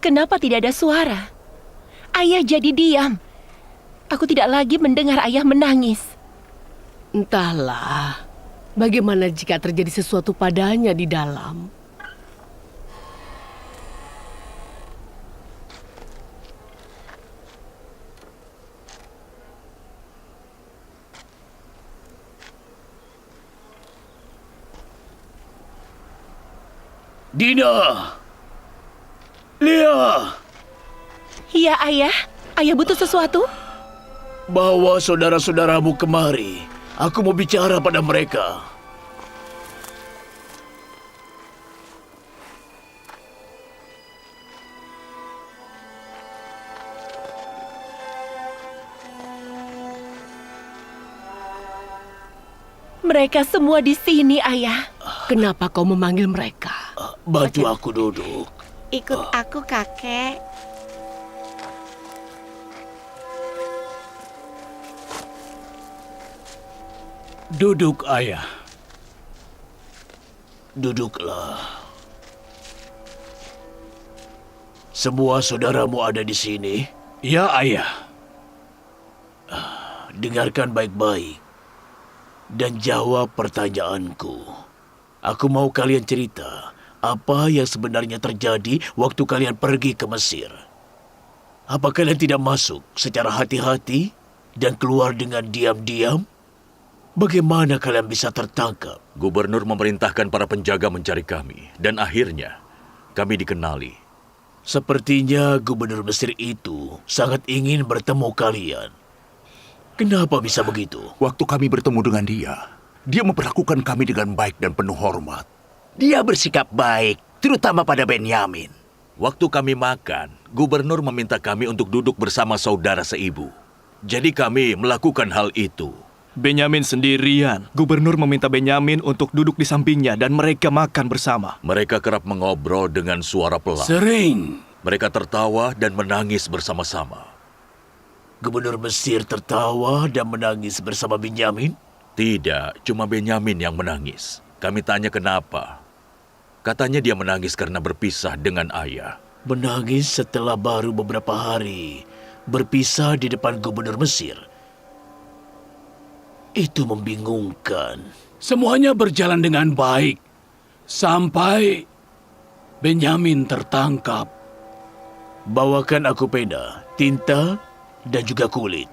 Kenapa tidak ada suara? Ayah jadi diam. Aku tidak lagi mendengar ayah menangis. Entahlah, bagaimana jika terjadi sesuatu padanya di dalam? Dina! Lia! Iya, ayah. Ayah butuh sesuatu? Bawa saudara-saudaramu kemari. Aku mau bicara pada mereka. Mereka semua di sini, ayah. Kenapa kau memanggil mereka? Bantu aku duduk. Ikut aku, kakek. Duduk, ayah. Duduklah. Semua saudaramu ada di sini? Ya, ayah. Dengarkan baik-baik dan jawab pertanyaanku. Aku mau kalian cerita apa yang sebenarnya terjadi waktu kalian pergi ke Mesir. Apa kalian tidak masuk secara hati-hati dan keluar dengan diam-diam? Bagaimana kalian bisa tertangkap? Gubernur memerintahkan para penjaga mencari kami, dan akhirnya kami dikenali. Sepertinya gubernur Mesir itu sangat ingin bertemu kalian. Kenapa bisa begitu? Waktu kami bertemu dengan dia memperlakukan kami dengan baik dan penuh hormat. Dia bersikap baik, terutama pada Benyamin. Waktu kami makan, gubernur meminta kami untuk duduk bersama saudara seibu. Jadi kami melakukan hal itu. Benyamin sendirian. Gubernur meminta Benyamin untuk duduk di sampingnya dan mereka makan bersama. Mereka kerap mengobrol dengan suara pelan. Sering. Mereka tertawa dan menangis bersama-sama. Gubernur Mesir tertawa dan menangis bersama Benyamin? Tidak, cuma Benyamin yang menangis. Kami tanya kenapa. Katanya dia menangis karena berpisah dengan ayah. Menangis setelah baru beberapa hari berpisah di depan gubernur Mesir. Itu membingungkan. Semuanya berjalan dengan baik sampai Benyamin tertangkap. Bawakan aku pena, tinta, dan juga kulit.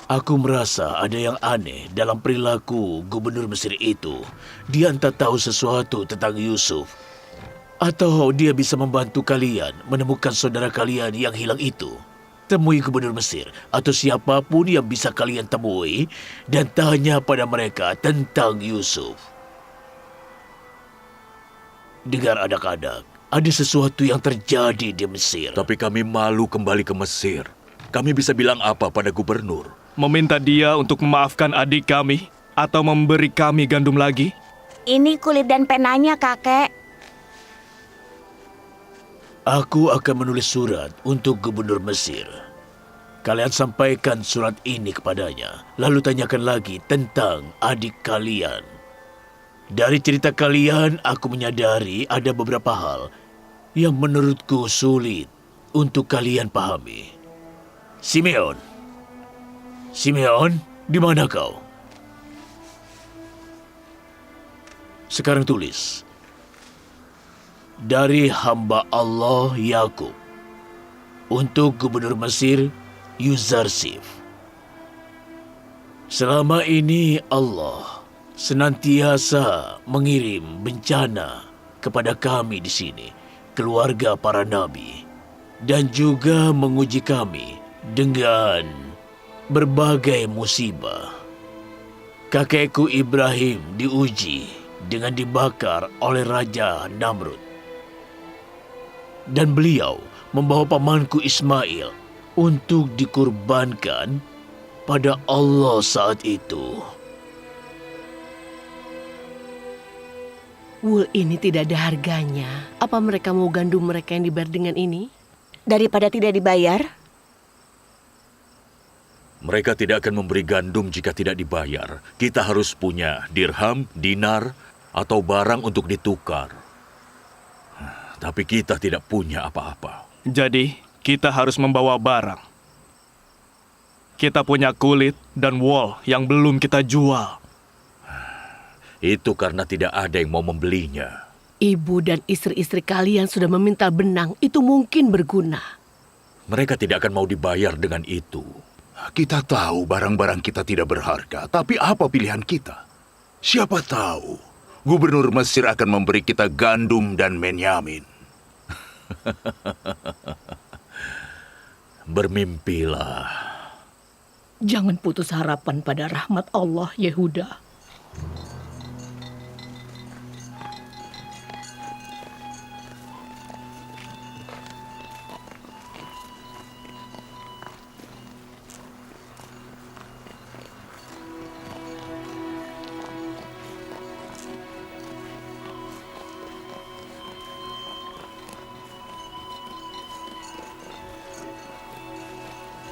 Aku merasa ada yang aneh dalam perilaku gubernur Mesir itu. Dia entah tahu sesuatu tentang Yusuf. Atau dia bisa membantu kalian menemukan saudara kalian yang hilang itu. Temui gubernur Mesir atau siapapun yang bisa kalian temui dan tanya pada mereka tentang Yusuf. Dengar anak-anak, ada sesuatu yang terjadi di Mesir. Tapi kami malu kembali ke Mesir. Kami bisa bilang apa pada gubernur? Meminta dia untuk memaafkan adik kami atau memberi kami gandum lagi? Ini kulit dan penanya, kakek. Aku akan menulis surat untuk gubernur Mesir. Kalian sampaikan surat ini kepadanya, lalu tanyakan lagi tentang adik kalian. Dari cerita kalian, aku menyadari ada beberapa hal yang menurutku sulit untuk kalian pahami. Simeon, di mana kau? Sekarang tulis. Dari hamba Allah Yakub untuk gubernur Mesir Yuzarsif. Selama ini Allah senantiasa mengirim bencana kepada kami di sini, keluarga para nabi, dan juga menguji kami dengan berbagai musibah. Kakekku Ibrahim diuji dengan dibakar oleh Raja Namrud. Dan beliau membawa pamanku Ismail untuk dikurbankan pada Allah saat itu. Wool ini tidak ada harganya. Apa mereka mau gandum mereka yang dibayar dengan ini? Daripada tidak dibayar, Mereka tidak akan memberi gandum jika tidak dibayar. Kita harus punya dirham, dinar, atau barang untuk ditukar. tapi kita tidak punya apa-apa. Jadi, kita harus membawa barang. Kita punya kulit dan wol yang belum kita jual. Itu karena tidak ada yang mau membelinya. Ibu dan istri-istri kalian sudah meminta benang, itu mungkin berguna. Mereka tidak akan mau dibayar dengan itu. Kita tahu barang-barang kita tidak berharga, tapi apa pilihan kita? Siapa tahu gubernur Mesir akan memberi kita gandum dan Benyamin. Bermimpilah. Jangan putus harapan pada rahmat Allah, Yehuda.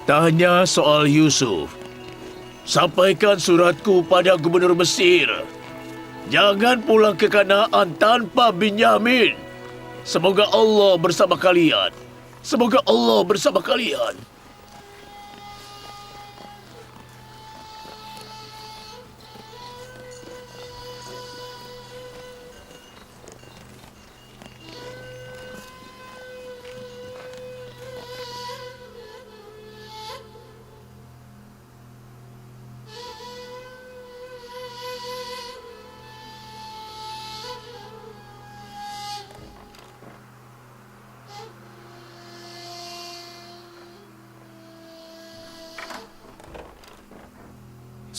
Tanya soal Yusuf. Sampaikan suratku pada gubernur Mesir. Jangan pulang ke Kanaan tanpa Benyamin. Semoga Allah bersama kalian. Semoga Allah bersama kalian.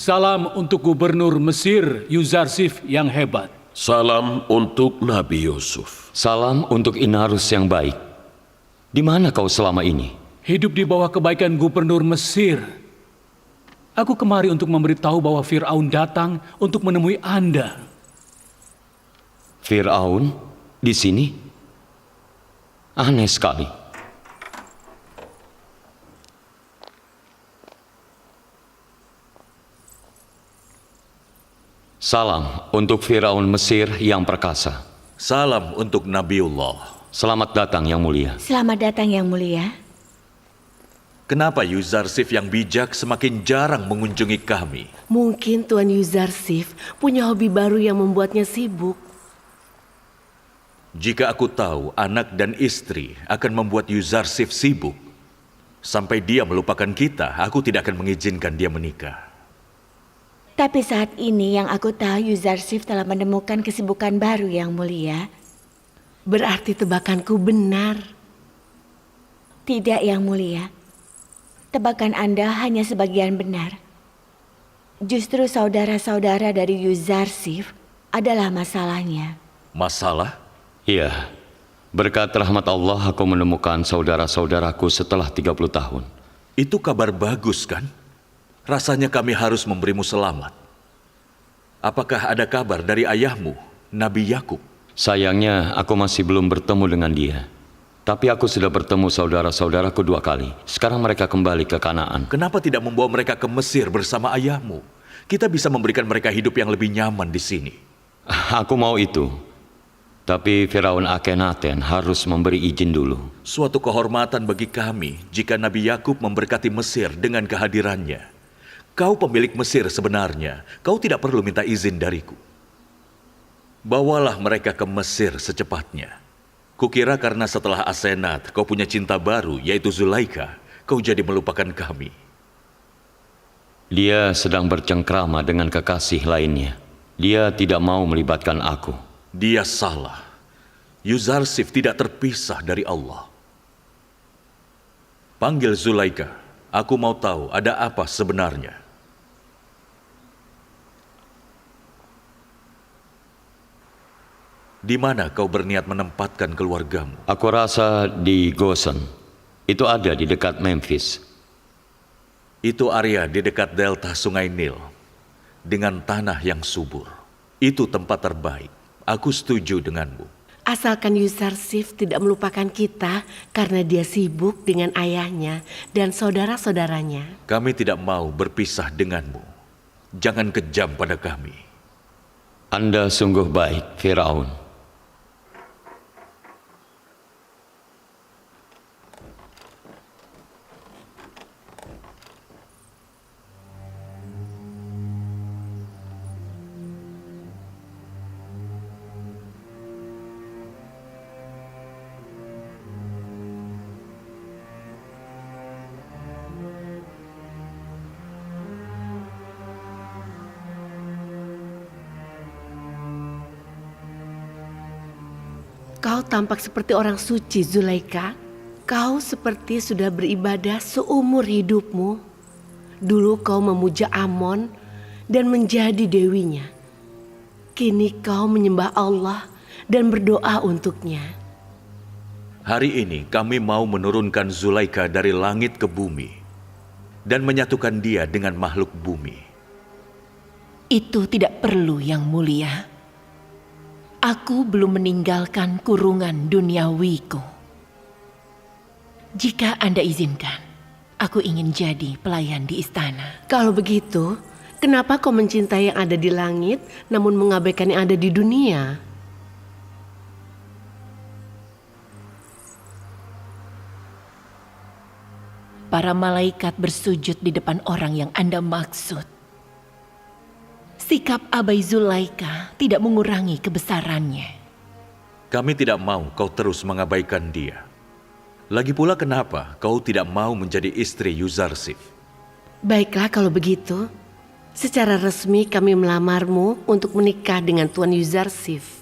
Salam untuk gubernur Mesir, Yuzarsif yang hebat. Salam untuk Nabi Yusuf. Salam untuk Inarus yang baik. Di mana kau selama ini? Hidup di bawah kebaikan gubernur Mesir. Aku kemari untuk memberitahu bahwa Fir'aun datang untuk menemui Anda. Fir'aun di sini? Aneh sekali. Salam untuk Firaun Mesir yang perkasa. Salam untuk Nabiullah. Selamat datang yang mulia. Selamat datang yang mulia. Kenapa Yuzarsif yang bijak semakin jarang mengunjungi kami? Mungkin Tuan Yuzarsif punya hobi baru yang membuatnya sibuk. Jika aku tahu anak dan istri akan membuat Yuzarsif sibuk, sampai dia melupakan kita, aku tidak akan mengizinkan dia menikah. Tapi saat ini yang aku tahu Yuzarsif telah menemukan kesibukan baru yang mulia. Berarti tebakanku benar. Tidak yang mulia. Tebakan Anda hanya sebagian benar. Justru saudara-saudara dari Yuzarsif adalah masalahnya. Masalah? Iya. Berkat rahmat Allah aku menemukan saudara-saudaraku setelah 30 tahun. Itu kabar bagus kan? Rasanya kami harus memberimu selamat. Apakah ada kabar dari ayahmu, Nabi Yakub? Sayangnya aku masih belum bertemu dengan dia. Tapi aku sudah bertemu saudara-saudaraku 2 kali. Sekarang mereka kembali ke Kanaan. Kenapa tidak membawa mereka ke Mesir bersama ayahmu? Kita bisa memberikan mereka hidup yang lebih nyaman di sini. Aku mau itu. Tapi Firaun Akhenaten harus memberi izin dulu. Suatu kehormatan bagi kami jika Nabi Yakub memberkati Mesir dengan kehadirannya. Kau pemilik Mesir sebenarnya, kau tidak perlu minta izin dariku. Bawalah mereka ke Mesir secepatnya. Kukira karena setelah Asenat kau punya cinta baru, yaitu Zulaika, kau jadi melupakan kami. Dia sedang bercengkrama dengan kekasih lainnya. Dia tidak mau melibatkan aku. Dia salah. Yuzarsif tidak terpisah dari Allah. Panggil Zulaika. Aku mau tahu ada apa sebenarnya. Di mana kau berniat menempatkan keluargamu? Aku rasa di Gosen. Itu ada di dekat Memphis. Itu area di dekat delta Sungai Nil. Dengan tanah yang subur. Itu tempat terbaik. Aku setuju denganmu. Asalkan Yuzarsif tidak melupakan kita karena dia sibuk dengan ayahnya dan saudara-saudaranya. Kami tidak mau berpisah denganmu. Jangan kejam pada kami. Anda sungguh baik, Firaun. Kau tampak seperti orang suci, Zulaika. Kau seperti sudah beribadah seumur hidupmu. Dulu kau memuja Amon dan menjadi dewinya. Kini kau menyembah Allah dan berdoa untuknya. Hari ini kami mau menurunkan Zulaika dari langit ke bumi dan menyatukan dia dengan makhluk bumi. Itu tidak perlu, Yang Mulia. Aku belum meninggalkan kurungan duniawiku. Jika Anda izinkan, aku ingin jadi pelayan di istana. Kalau begitu, kenapa kau mencintai yang ada di langit namun mengabaikan yang ada di dunia? Para malaikat bersujud di depan orang yang Anda maksud. Sikap abai Zulaika tidak mengurangi kebesarannya. Kami tidak mau kau terus mengabaikan dia. Lagi pula kenapa kau tidak mau menjadi istri Yuzarsif? Baiklah kalau begitu. Secara resmi kami melamarmu untuk menikah dengan Tuan Yuzarsif.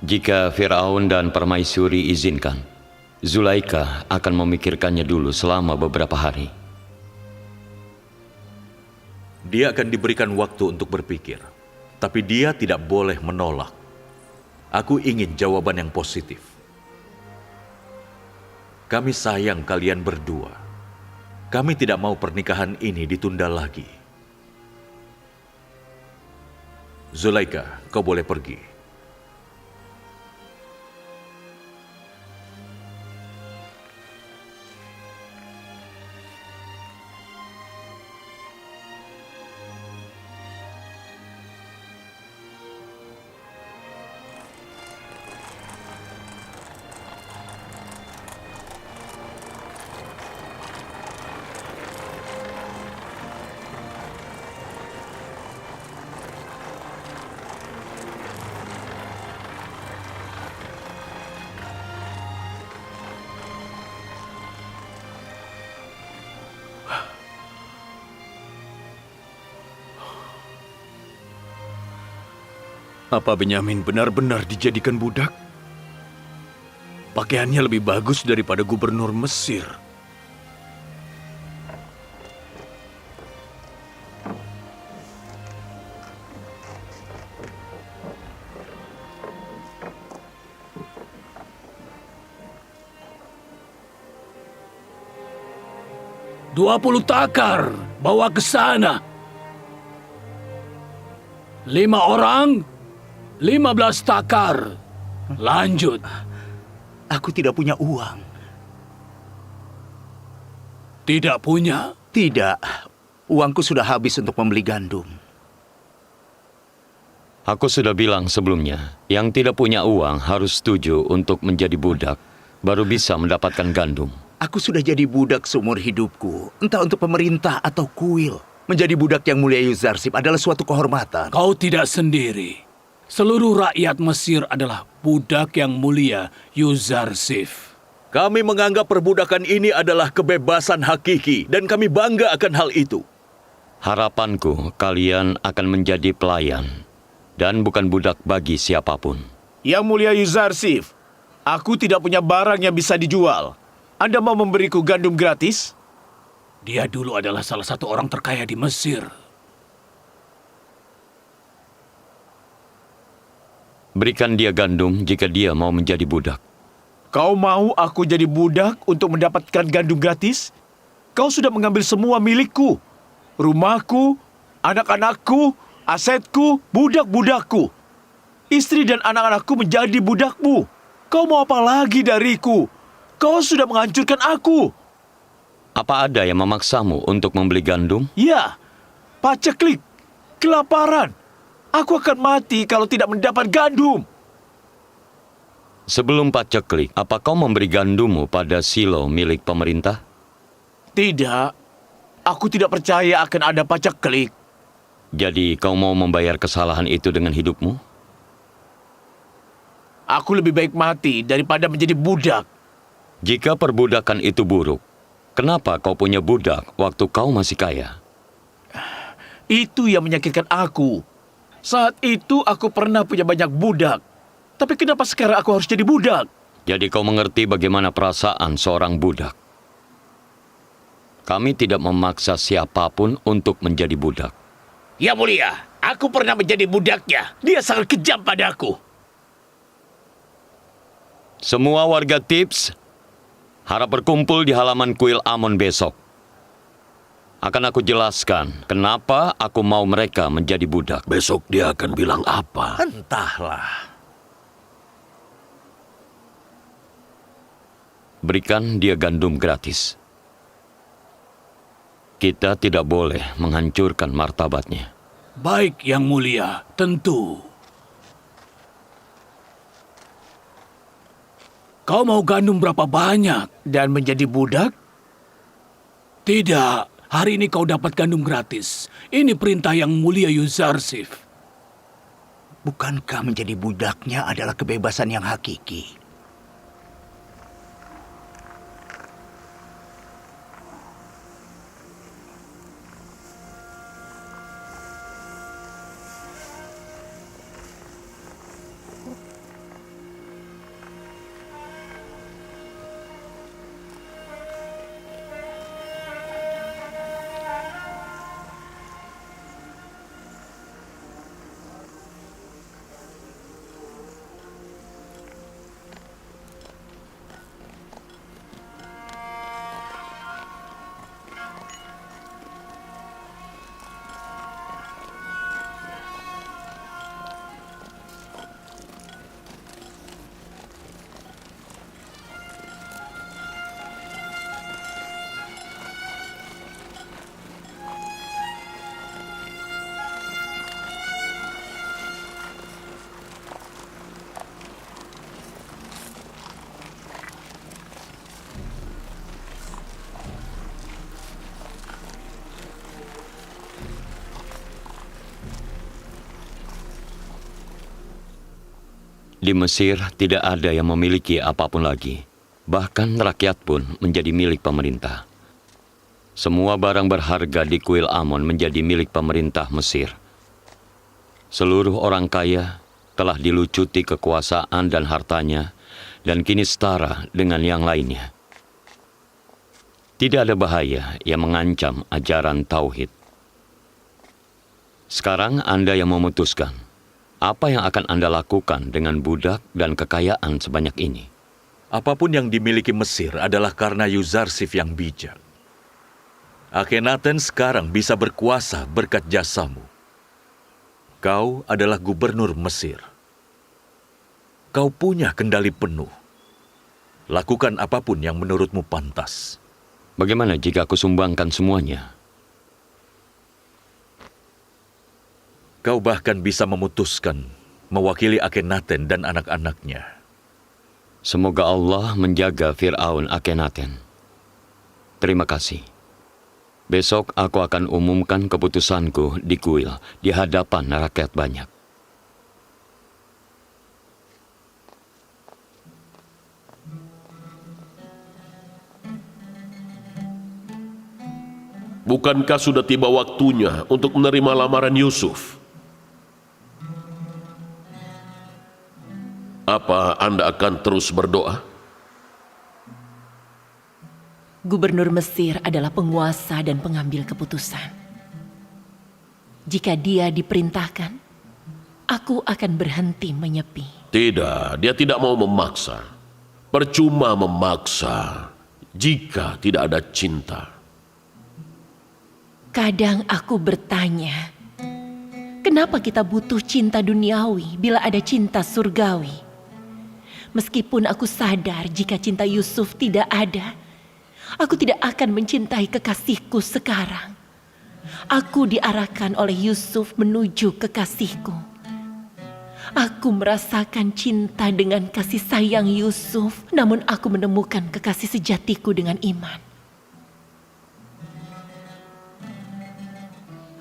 Jika Firaun dan Permaisuri izinkan, Zulaika akan memikirkannya dulu selama beberapa hari. Dia akan diberikan waktu untuk berpikir, tapi dia tidak boleh menolak. Aku ingin jawaban yang positif. Kami sayang kalian berdua. Kami tidak mau pernikahan ini ditunda lagi. Zulaika, kau boleh pergi. Apa Benyamin benar-benar dijadikan budak? Pakaiannya lebih bagus daripada gubernur Mesir. "20 takar, bawa ke sana. 5 orang, 15 takar. Lanjut." Aku tidak punya uang. Tidak punya? Tidak. Uangku sudah habis untuk membeli gandum. Aku sudah bilang sebelumnya, yang tidak punya uang harus setuju untuk menjadi budak, baru bisa mendapatkan gandum. Aku sudah jadi budak seumur hidupku, entah untuk pemerintah atau kuil. Menjadi budak Yang Mulia Yuzarsif adalah suatu kehormatan. Kau tidak sendiri. Seluruh rakyat Mesir adalah budak Yang Mulia Yuzarsif. Kami menganggap perbudakan ini adalah kebebasan hakiki dan kami bangga akan hal itu. Harapanku kalian akan menjadi pelayan dan bukan budak bagi siapapun. Yang Mulia Yuzarsif, aku tidak punya barang yang bisa dijual. Anda mau memberiku gandum gratis? Dia dulu adalah salah satu orang terkaya di Mesir. Berikan dia gandum jika dia mau menjadi budak. Kau mau aku jadi budak untuk mendapatkan gandum gratis? Kau sudah mengambil semua milikku. Rumahku, anak-anakku, asetku, budak-budakku. Istri dan anak-anakku menjadi budakmu. Kau mau apa lagi dariku? Kau sudah menghancurkan aku. Apa ada yang memaksamu untuk membeli gandum? Ya, paceklik, kelaparan. Aku akan mati kalau tidak mendapat gandum. Sebelum paceklik, apa kau memberi gandummu pada silo milik pemerintah? Tidak, aku tidak percaya akan ada paceklik. Jadi kau mau membayar kesalahan itu dengan hidupmu? Aku lebih baik mati daripada menjadi budak. Jika perbudakan itu buruk, Kenapa kau punya budak waktu kau masih kaya? Itu yang menyakitkan aku. Saat itu aku pernah punya banyak budak. Tapi kenapa sekarang aku harus jadi budak? Jadi kau mengerti bagaimana perasaan seorang budak. Kami tidak memaksa siapapun untuk menjadi budak. Ya mulia, aku pernah menjadi budaknya. Dia sangat kejam padaku. Semua warga Tips harap berkumpul di halaman kuil Amon besok. Akan aku jelaskan kenapa aku mau mereka menjadi budak. Besok dia akan bilang apa? Entahlah. Berikan dia gandum gratis. Kita tidak boleh menghancurkan martabatnya. Baik, Yang Mulia, tentu. Kau mau gandum berapa banyak? Dan menjadi budak? Tidak, hari ini kau dapat gandum gratis. Ini perintah Yang Mulia Yuzarsif. Bukankah menjadi budaknya adalah kebebasan yang hakiki? Di Mesir tidak ada yang memiliki apapun lagi. Bahkan rakyat pun menjadi milik pemerintah. Semua barang berharga di kuil Amon menjadi milik pemerintah Mesir. Seluruh orang kaya telah dilucuti kekuasaan dan hartanya dan kini setara dengan yang lainnya. Tidak ada bahaya yang mengancam ajaran Tauhid. Sekarang Anda yang memutuskan. Apa yang akan Anda lakukan dengan budak dan kekayaan sebanyak ini? Apapun yang dimiliki Mesir adalah karena Yuzarsif yang bijak. Akhenaten sekarang bisa berkuasa berkat jasamu. Kau adalah gubernur Mesir. Kau punya kendali penuh. Lakukan apapun yang menurutmu pantas. Bagaimana jika aku sumbangkan semuanya? Kau bahkan bisa memutuskan mewakili Akhenaten dan anak-anaknya. Semoga Allah menjaga Fir'aun Akhenaten. Terima kasih. Besok aku akan umumkan keputusanku di kuil di hadapan rakyat banyak. Bukankah sudah tiba waktunya untuk menerima lamaran Yusuf? Apa Anda akan terus berdoa? Gubernur Mesir adalah penguasa dan pengambil keputusan. Jika dia diperintahkan, aku akan berhenti menyepi. Tidak, dia tidak mau memaksa. Percuma memaksa jika tidak ada cinta. Kadang aku bertanya, kenapa kita butuh cinta duniawi bila ada cinta surgawi? Meskipun aku sadar jika cinta Yusuf tidak ada, aku tidak akan mencintai kekasihku sekarang. Aku diarahkan oleh Yusuf menuju kekasihku. Aku merasakan cinta dengan kasih sayang Yusuf, namun aku menemukan kekasih sejatiku dengan iman.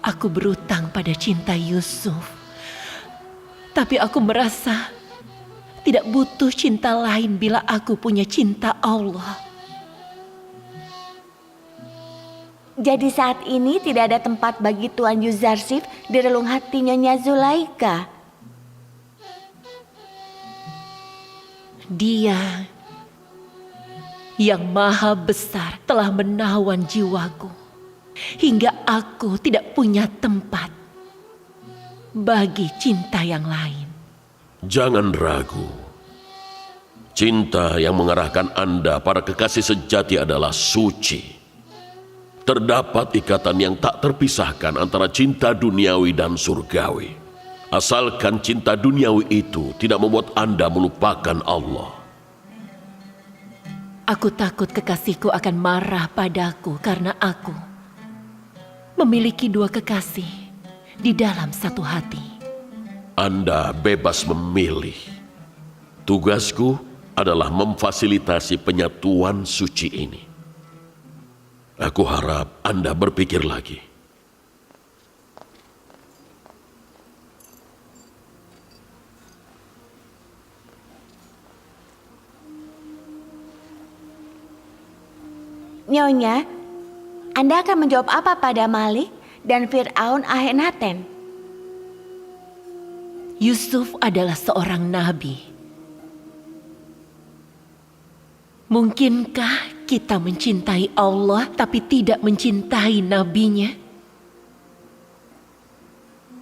Aku berutang pada cinta Yusuf, tapi aku merasa tidak butuh cinta lain bila aku punya cinta Allah. Jadi saat ini tidak ada tempat bagi Tuan Yuzarsif di relung hati Nyonya Zulaika. Dia yang maha besar telah menawan jiwaku hingga aku tidak punya tempat bagi cinta yang lain. Jangan ragu. Cinta yang mengarahkan Anda para kekasih sejati adalah suci. Terdapat ikatan yang tak terpisahkan antara cinta duniawi dan surgawi. Asalkan cinta duniawi itu tidak membuat Anda melupakan Allah. Aku takut kekasihku akan marah padaku karena aku memiliki dua kekasih di dalam satu hati. Anda bebas memilih. Tugasku adalah memfasilitasi penyatuan suci ini. Aku harap Anda berpikir lagi. Nyonya, Anda akan menjawab apa pada Malik dan Fir'aun Akhenaten? Yusuf adalah seorang nabi. Mungkinkah kita mencintai Allah tapi tidak mencintai nabinya?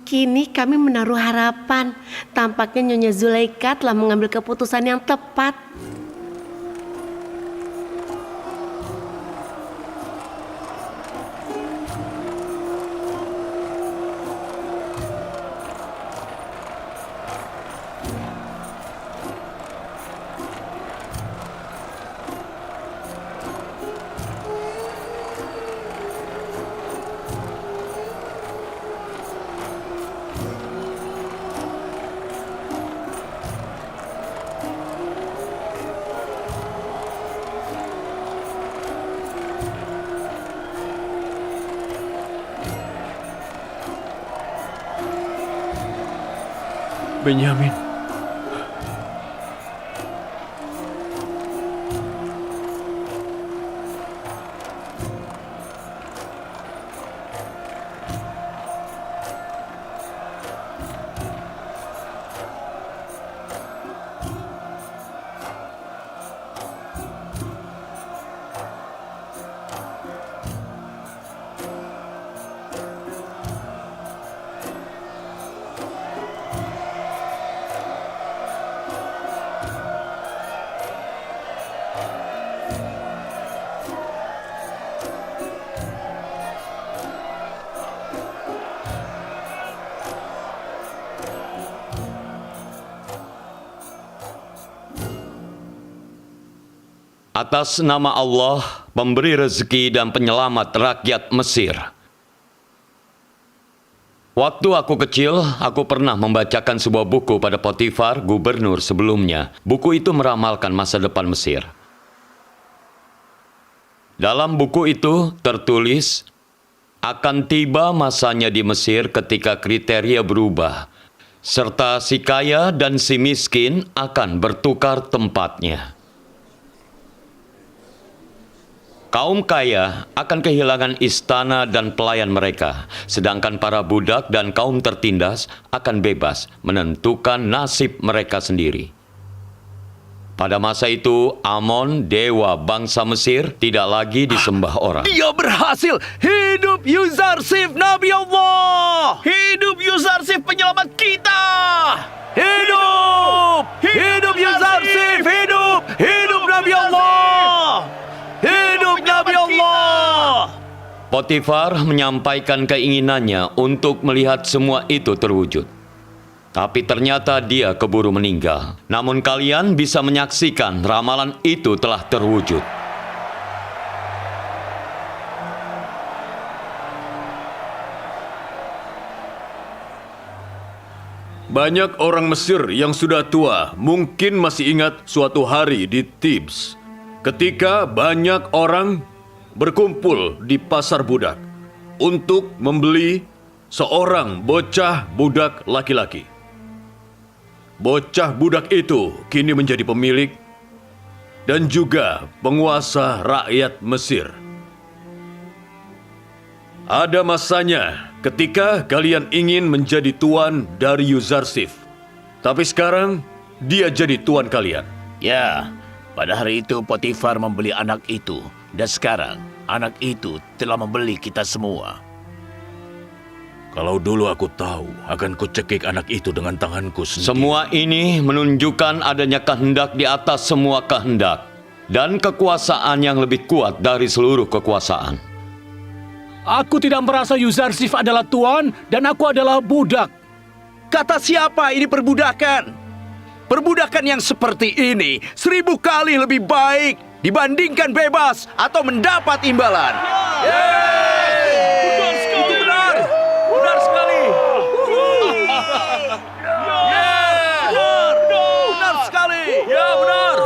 Kini kami menaruh harapan. Tampaknya Nyonya Zulaika telah mengambil keputusan yang tepat. Benyamin. Atas nama Allah, pemberi rezeki dan penyelamat rakyat Mesir. Waktu aku kecil, aku pernah membacakan sebuah buku pada Potifar, gubernur sebelumnya. Buku itu meramalkan masa depan Mesir. Dalam buku itu tertulis, akan tiba masanya di Mesir ketika kriteria berubah, serta si kaya dan si miskin akan bertukar tempatnya. Kaum kaya akan kehilangan istana dan pelayan mereka, sedangkan para budak dan kaum tertindas akan bebas menentukan nasib mereka sendiri. Pada masa itu, Amon, dewa bangsa Mesir, tidak lagi disembah orang. Dia berhasil! Hidup Yuzarsif, Nabi Allah! Hidup Yuzarsif, penyelamat kita! Hidup! Hidup Yuzarsif! Hidup! Hidup Nabi Allah! Hidup Nabi Allah! Potifar menyampaikan keinginannya untuk melihat semua itu terwujud. Tapi ternyata dia keburu meninggal. Namun kalian bisa menyaksikan ramalan itu telah terwujud. Banyak orang Mesir yang sudah tua mungkin masih ingat suatu hari di Thebes, ketika banyak orang berkumpul di pasar budak untuk membeli seorang bocah budak laki-laki. Bocah budak itu kini menjadi pemilik dan juga penguasa rakyat Mesir. Ada masanya ketika kalian ingin menjadi tuan dari Yuzarsif. Tapi sekarang dia jadi tuan kalian. Ya, pada hari itu Potifar membeli anak itu. Dan sekarang anak itu telah membeli kita semua. Kalau dulu aku tahu, akan kucekik anak itu dengan tanganku sendiri. Semua ini menunjukkan adanya kehendak di atas semua kehendak dan kekuasaan yang lebih kuat dari seluruh kekuasaan. Aku tidak merasa Yuzarsif adalah tuan dan aku adalah budak. Kata siapa ini perbudakan? Perbudakan yang seperti ini 1000 kali lebih baik dibandingkan bebas atau mendapat imbalan. Benar sekali. Benar. Benar sekali. Benar sekali. Ya, benar.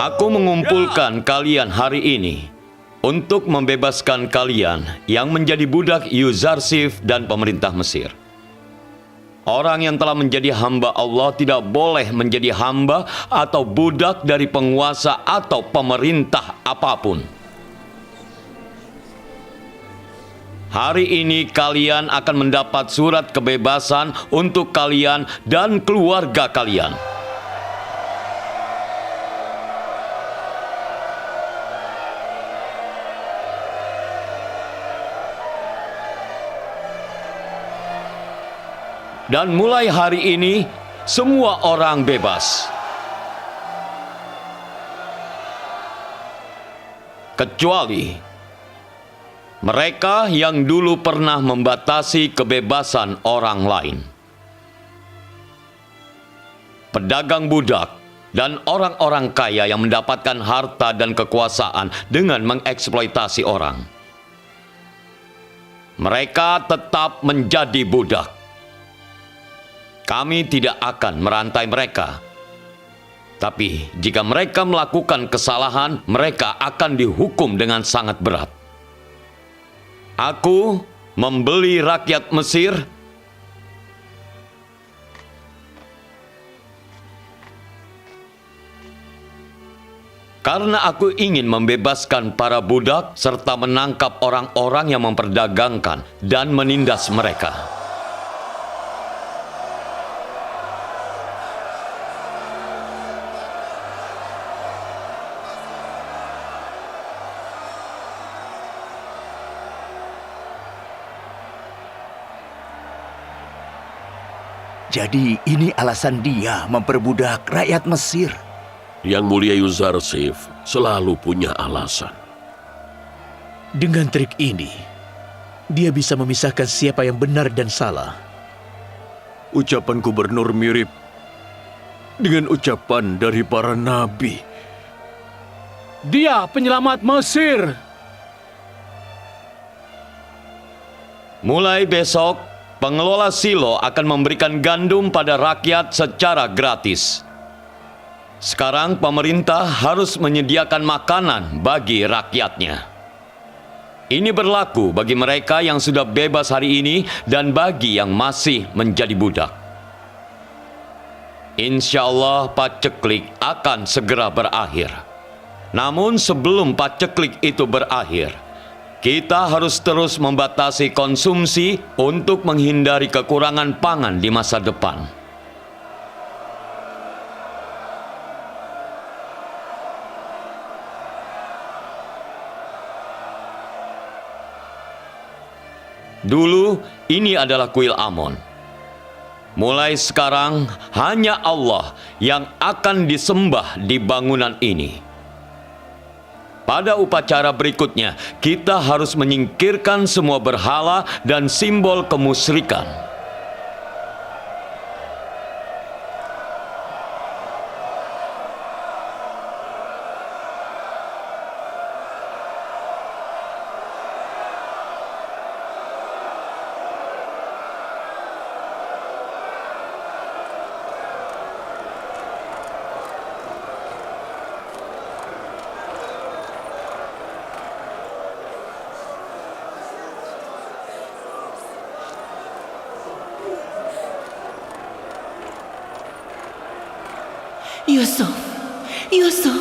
Aku mengumpulkan kalian hari ini untuk membebaskan kalian yang menjadi budak Yuzarsif dan pemerintah Mesir. Orang yang telah menjadi hamba Allah tidak boleh menjadi hamba atau budak dari penguasa atau pemerintah apapun. Hari ini kalian akan mendapat surat kebebasan untuk kalian dan keluarga kalian. Dan mulai hari ini, semua orang bebas. Kecuali mereka yang dulu pernah membatasi kebebasan orang lain. Pedagang budak dan orang-orang kaya yang mendapatkan harta dan kekuasaan dengan mengeksploitasi orang. Mereka tetap menjadi budak. Kami tidak akan merantai mereka. Tapi jika mereka melakukan kesalahan, mereka akan dihukum dengan sangat berat. Aku membeli rakyat Mesir karena aku ingin membebaskan para budak serta menangkap orang-orang yang memperdagangkan dan menindas mereka. Jadi ini alasan dia memperbudak rakyat Mesir. Yang mulia Yuzarsif selalu punya alasan. Dengan trik ini, dia bisa memisahkan siapa yang benar dan salah. Ucapan gubernur mirip dengan ucapan dari para nabi. Dia penyelamat Mesir. Mulai besok, pengelola silo akan memberikan gandum pada rakyat secara gratis. Sekarang pemerintah harus menyediakan makanan bagi rakyatnya. Ini berlaku bagi mereka yang sudah bebas hari ini dan bagi yang masih menjadi budak. Insya Allah paceklik akan segera berakhir. Namun sebelum paceklik itu berakhir, kita harus terus membatasi konsumsi untuk menghindari kekurangan pangan di masa depan. Dulu, ini adalah kuil Amon. Mulai sekarang, hanya Allah yang akan disembah di bangunan ini. Pada upacara berikutnya, kita harus menyingkirkan semua berhala dan simbol kemusyrikan. Yusuf, Yusuf.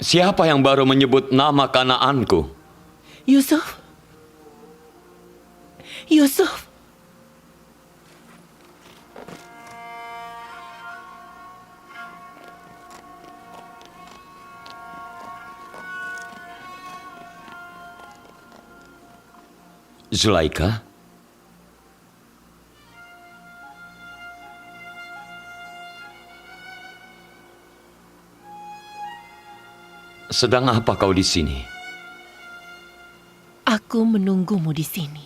Siapa yang baru menyebut nama Kanaanku? Yusuf. Yusuf. Zulaika? Sedang apa kau di sini? Aku menunggumu di sini.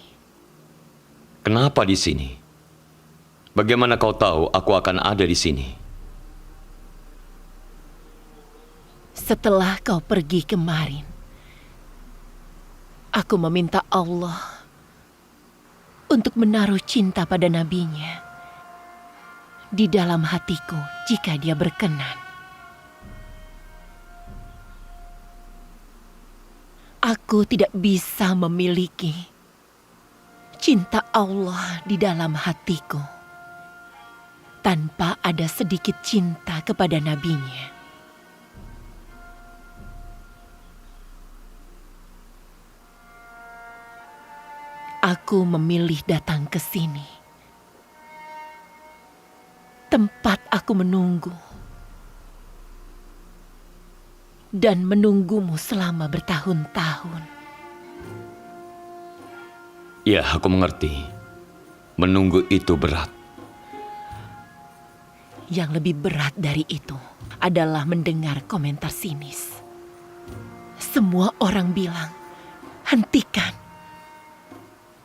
Kenapa di sini? Bagaimana kau tahu aku akan ada di sini? Setelah kau pergi kemarin, aku meminta Allah untuk menaruh cinta pada nabinya di dalam hatiku jika dia berkenan. Aku tidak bisa memiliki cinta Allah di dalam hatiku tanpa ada sedikit cinta kepada nabinya. Aku memilih datang ke sini, tempat aku menunggu dan menunggumu selama bertahun-tahun. Ya, aku mengerti. Menunggu itu berat. Yang lebih berat dari itu adalah mendengar komentar sinis. Semua orang bilang, hentikan.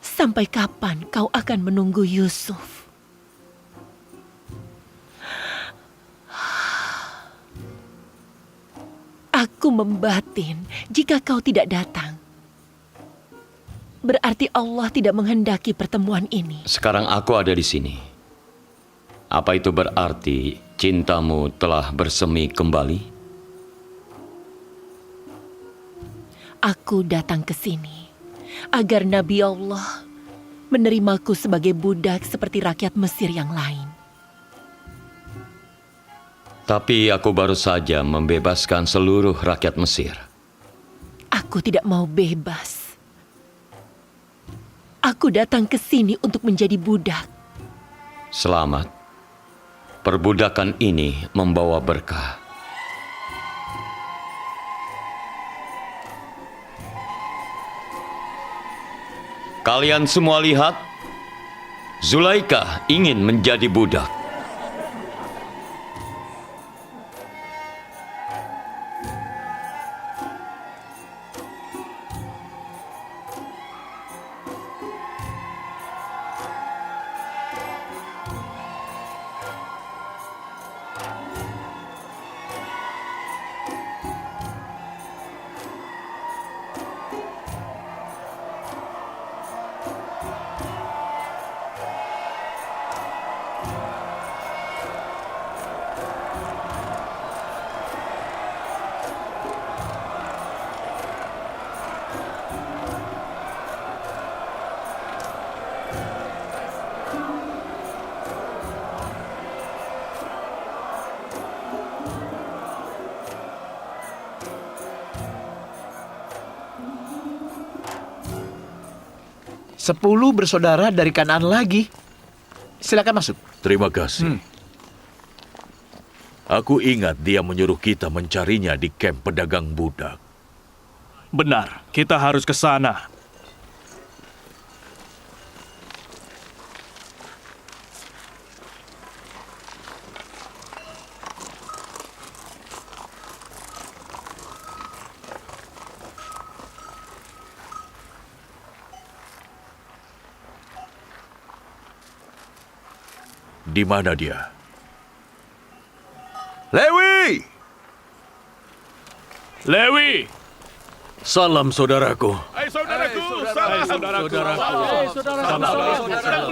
Sampai kapan kau akan menunggu Yusuf? Aku membatin jika kau tidak datang. Berarti Allah tidak menghendaki pertemuan ini. Sekarang aku ada di sini. Apa itu berarti cintamu telah bersemi kembali? Aku datang ke sini agar Nabi Allah menerimaku sebagai budak seperti rakyat Mesir yang lain. Tapi aku baru saja membebaskan seluruh rakyat Mesir. Aku tidak mau bebas. Aku datang ke sini untuk menjadi budak. Selamat. Perbudakan ini membawa berkah. Kalian semua lihat, Zulaika ingin menjadi budak. Sepuluh bersaudara dari Kanaan lagi. Silakan masuk. Terima kasih. Aku ingat dia menyuruh kita mencarinya di kamp pedagang budak. Benar, kita harus ke sana. Di mana dia? Lewi! Lewi! Salam saudaraku. Hai saudaraku, saudaraku.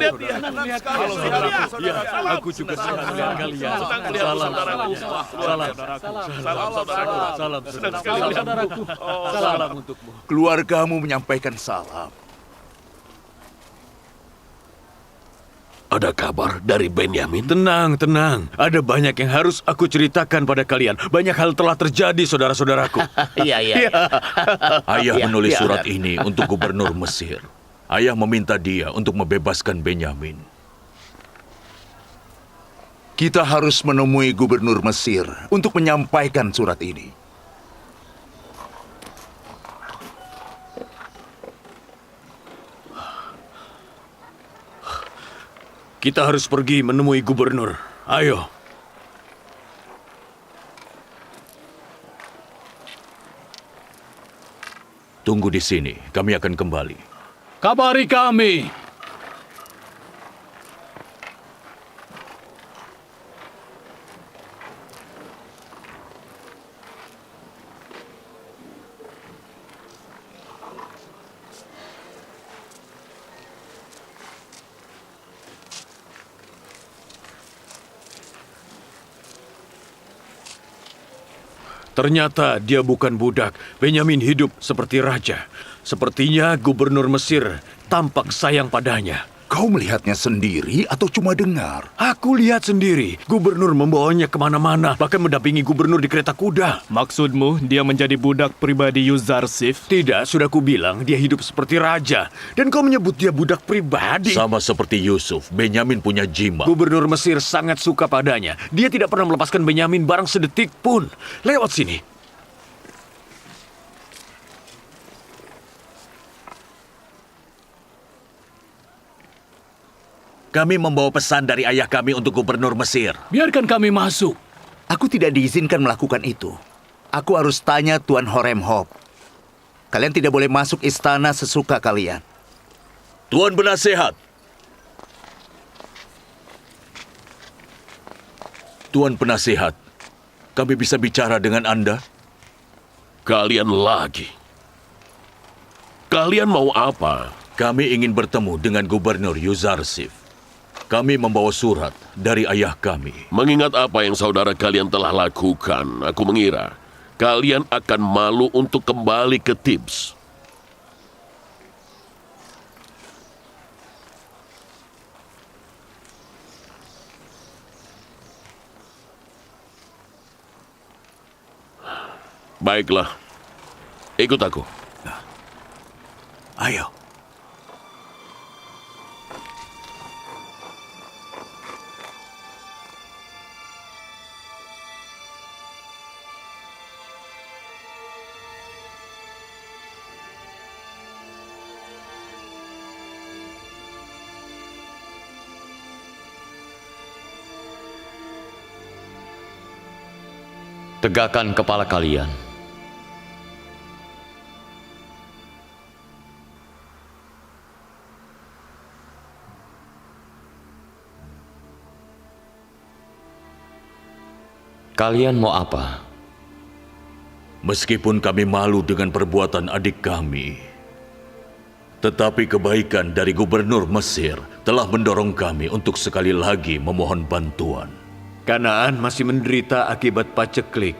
Lihat dia. Halo saudaraku. Ya, aku juga senang melihat kalian. Salam saudaraku. Salam saudaraku. Salam senang sekali melihatmu. Salam untukmu. Keluargamu menyampaikan salam. Ada kabar dari Benyamin? Tenang, tenang. Ada banyak yang harus aku ceritakan pada kalian. Banyak hal telah terjadi, saudara-saudaraku. Iya. Ayah Ya, menulis ya. surat ini untuk gubernur Mesir. Ayah meminta dia untuk membebaskan Benyamin. Kita harus menemui gubernur Mesir untuk menyampaikan surat ini. Kita harus pergi menemui gubernur. Ayo. Tunggu di sini, kami akan kembali. Kabari kami. Ternyata dia bukan budak. Benyamin hidup seperti raja. Sepertinya gubernur Mesir tampak sayang padanya. Kau melihatnya sendiri atau cuma dengar? Aku lihat sendiri. Gubernur membawanya kemana-mana, bahkan mendampingi gubernur di kereta kuda. Maksudmu dia menjadi budak pribadi Yuzarsif? Tidak, sudah kubilang dia hidup seperti raja. Dan kau menyebut dia budak pribadi. Sama seperti Yusuf, Benyamin punya jimat. Gubernur Mesir sangat suka padanya. Dia tidak pernah melepaskan Benyamin barang sedetik pun. Lewat sini. Kami membawa pesan dari ayah kami untuk gubernur Mesir. Biarkan kami masuk. Aku tidak diizinkan melakukan itu. Aku harus tanya Tuan Horemhop. Kalian tidak boleh masuk istana sesuka kalian. Tuan penasehat. Tuan penasehat, kami bisa bicara dengan Anda? Kalian lagi. Kalian mau apa? Kami ingin bertemu dengan gubernur Yuzarsif. Kami membawa surat dari ayah kami. Mengingat apa yang saudara kalian telah lakukan, aku mengira kalian akan malu untuk kembali ke Tibs. Baiklah, ikut aku. Ayo. Tegakkan kepala kalian. Kalian mau apa? Meskipun kami malu dengan perbuatan adik kami, tetapi kebaikan dari gubernur Mesir telah mendorong kami untuk sekali lagi memohon bantuan. Kanaan masih menderita akibat paceklik.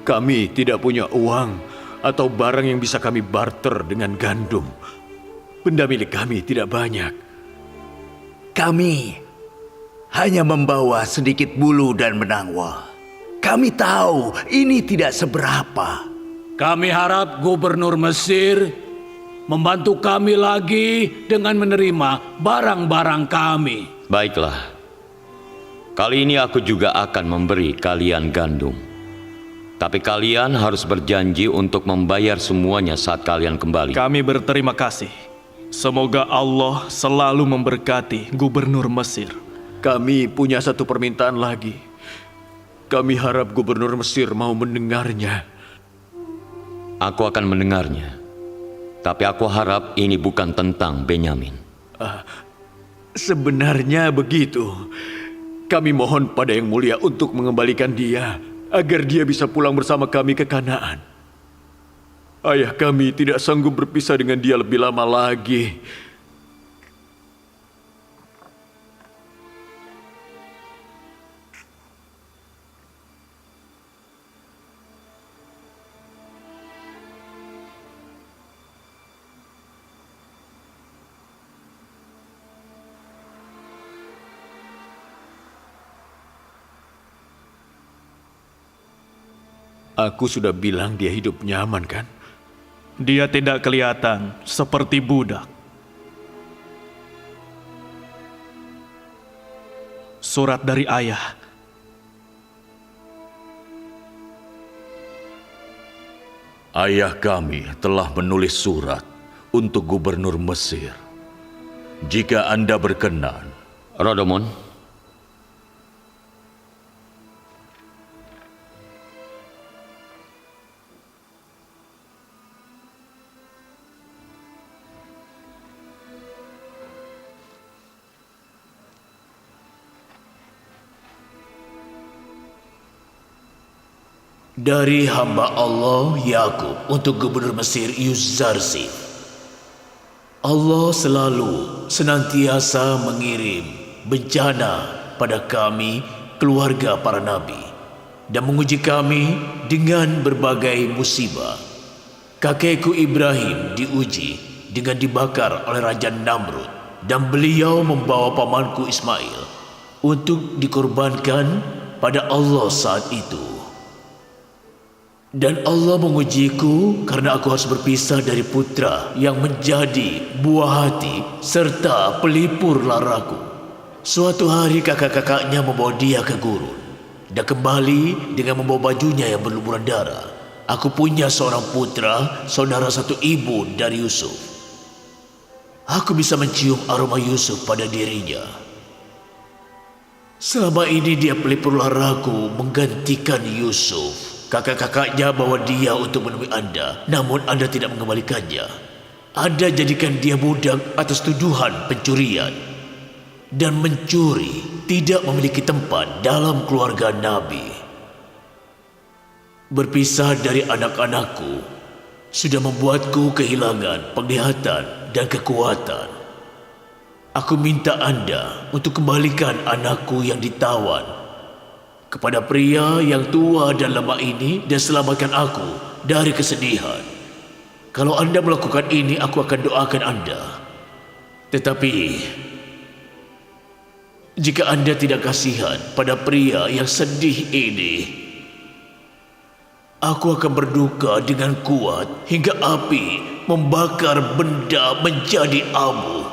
Kami tidak punya uang atau barang yang bisa kami barter dengan gandum. Benda milik kami tidak banyak. Kami hanya membawa sedikit bulu dan benang wol. Kami tahu ini tidak seberapa. Kami harap gubernur Mesir membantu kami lagi dengan menerima barang-barang kami. Baiklah. Kali ini aku juga akan memberi kalian gandum. Tapi kalian harus berjanji untuk membayar semuanya saat kalian kembali. Kami berterima kasih. Semoga Allah selalu memberkati gubernur Mesir. Kami punya satu permintaan lagi. Kami harap gubernur Mesir mau mendengarnya. Aku akan mendengarnya. Tapi aku harap ini bukan tentang Benyamin. Sebenarnya begitu. Kami mohon pada Yang Mulia untuk mengembalikan dia, agar dia bisa pulang bersama kami ke Kanaan. Ayah kami tidak sanggup berpisah dengan dia lebih lama lagi. Aku sudah bilang dia hidup nyaman kan? Dia tidak kelihatan seperti budak. Surat dari ayah. Ayah kami telah menulis surat untuk gubernur Mesir. Jika Anda berkenan, Rodomon, Dari hamba Allah Yakub untuk gubernur Mesir Yuzarsif. Allah selalu senantiasa mengirim bencana pada kami, keluarga para nabi, dan menguji kami dengan berbagai musibah. Kakekku Ibrahim diuji dengan dibakar oleh Raja Namrud, dan beliau membawa pamanku Ismail untuk dikorbankan pada Allah saat itu. Dan Allah mengujiku karena aku harus berpisah dari putra yang menjadi buah hati serta pelipur laraku. Suatu hari kakak-kakaknya membawa dia ke gurun dan kembali dengan membawa bajunya yang berlumuran darah. Aku punya seorang putra, saudara satu ibu dari Yusuf. Aku bisa mencium aroma Yusuf pada dirinya. Selama ini dia pelipur laraku menggantikan Yusuf. Kakak-kakaknya bawa dia untuk menemui Anda, namun Anda tidak mengembalikannya. Anda jadikan dia budak atas tuduhan pencurian. Dan mencuri tidak memiliki tempat dalam keluarga Nabi. Berpisah dari anak-anakku sudah membuatku kehilangan penglihatan dan kekuatan. Aku minta Anda untuk kembalikan anakku yang ditawan kepada pria yang tua dan lemah ini dan selamatkan aku dari kesedihan. Kalau Anda melakukan ini, aku akan doakan Anda. Tetapi jika Anda tidak kasihan pada pria yang sedih ini, aku akan berduka dengan kuat hingga api membakar benda menjadi abu.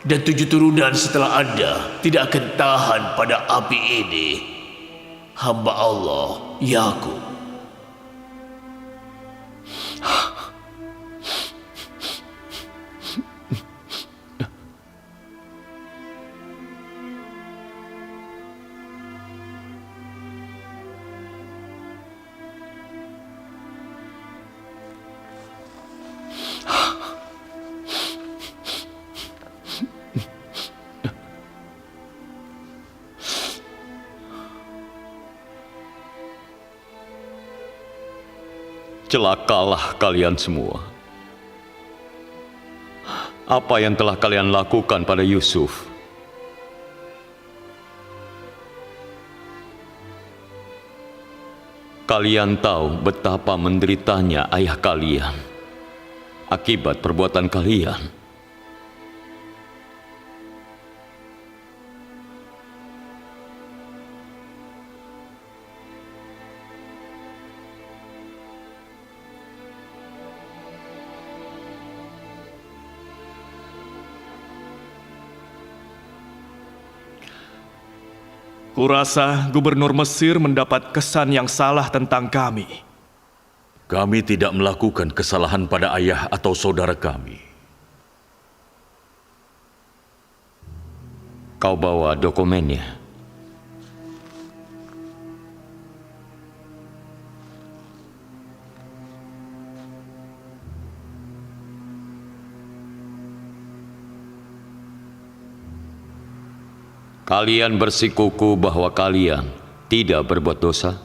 Dan 7 turunan setelah Anda tidak akan tahan pada api ini. Hamba Allah Yakub. celakalah kalian semua. Apa yang telah kalian lakukan pada Yusuf? Kalian tahu betapa menderitanya ayah kalian akibat perbuatan kalian. Kurasa gubernur Mesir mendapat kesan yang salah tentang kami. Kami tidak melakukan kesalahan pada ayah atau saudara kami. Kau bawa dokumennya. Kalian bersikuku bahwa kalian tidak berbuat dosa?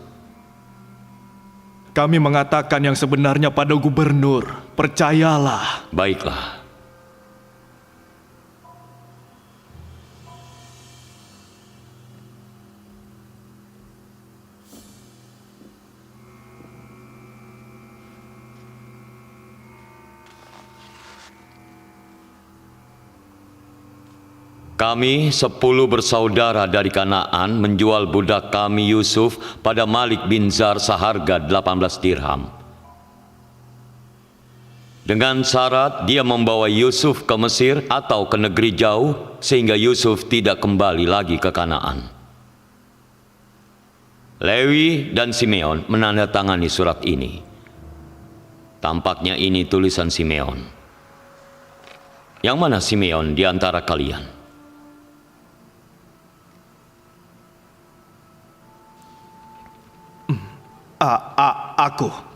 Kami mengatakan yang sebenarnya pada gubernur. Percayalah. Baiklah. Kami 10 bersaudara dari Kanaan menjual budak kami Yusuf pada Malik bin Zar seharga 18 dirham. Dengan syarat dia membawa Yusuf ke Mesir atau ke negeri jauh sehingga Yusuf tidak kembali lagi ke Kanaan. Lewi dan Simeon menandatangani surat ini. Tampaknya ini tulisan Simeon. Yang mana Simeon di antara kalian? Aku.